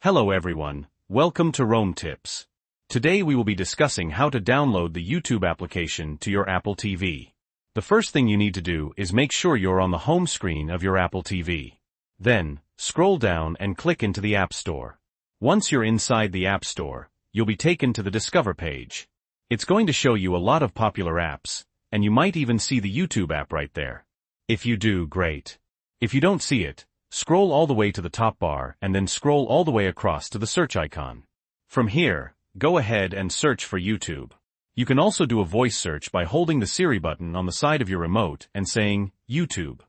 Hello everyone, welcome to Rome Tips. Today we will be discussing how to download the YouTube application to your Apple TV. The first thing you need to do is make sure you're on the home screen of your Apple TV. Then, scroll down and click into the App Store. Once you're inside the App Store, you'll be taken to the Discover page. It's going to show you a lot of popular apps, and you might even see the YouTube app right there. If you do, great. If you don't see it, scroll all the way to the top bar and then scroll all the way across to the search icon. From here, go ahead and search for YouTube. You can also do a voice search by holding the Siri button on the side of your remote and saying, YouTube.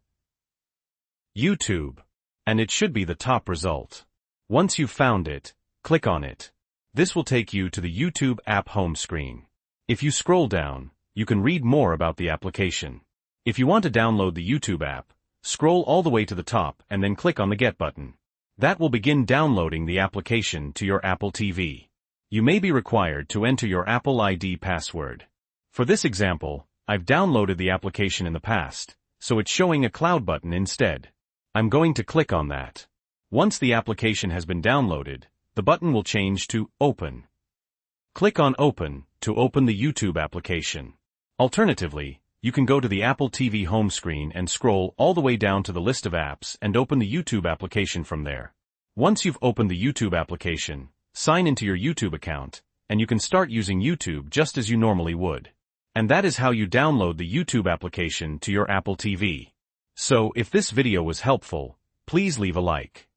YouTube. And it should be the top result. Once you've found it, click on it. This will take you to the YouTube app home screen. If you scroll down, you can read more about the application. If you want to download the YouTube app, scroll all the way to the top and then click on the Get button. That will begin downloading the application to your Apple TV. You may be required to enter your Apple ID password. For this example, I've downloaded the application in the past, so it's showing a cloud button instead. I'm going to click on that. Once the application has been downloaded, the button will change to Open. Click on Open to open the YouTube application. Alternatively, you can go to the Apple TV home screen and scroll all the way down to the list of apps and open the YouTube application from there. Once you've opened the YouTube application, sign into your YouTube account, and you can start using YouTube just as you normally would. And that is how you download the YouTube application to your Apple TV. So, if this video was helpful, please leave a like.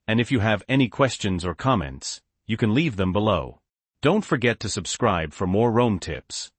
And if you have any questions or comments, you can leave them below. Don't forget to subscribe for more Rome tips.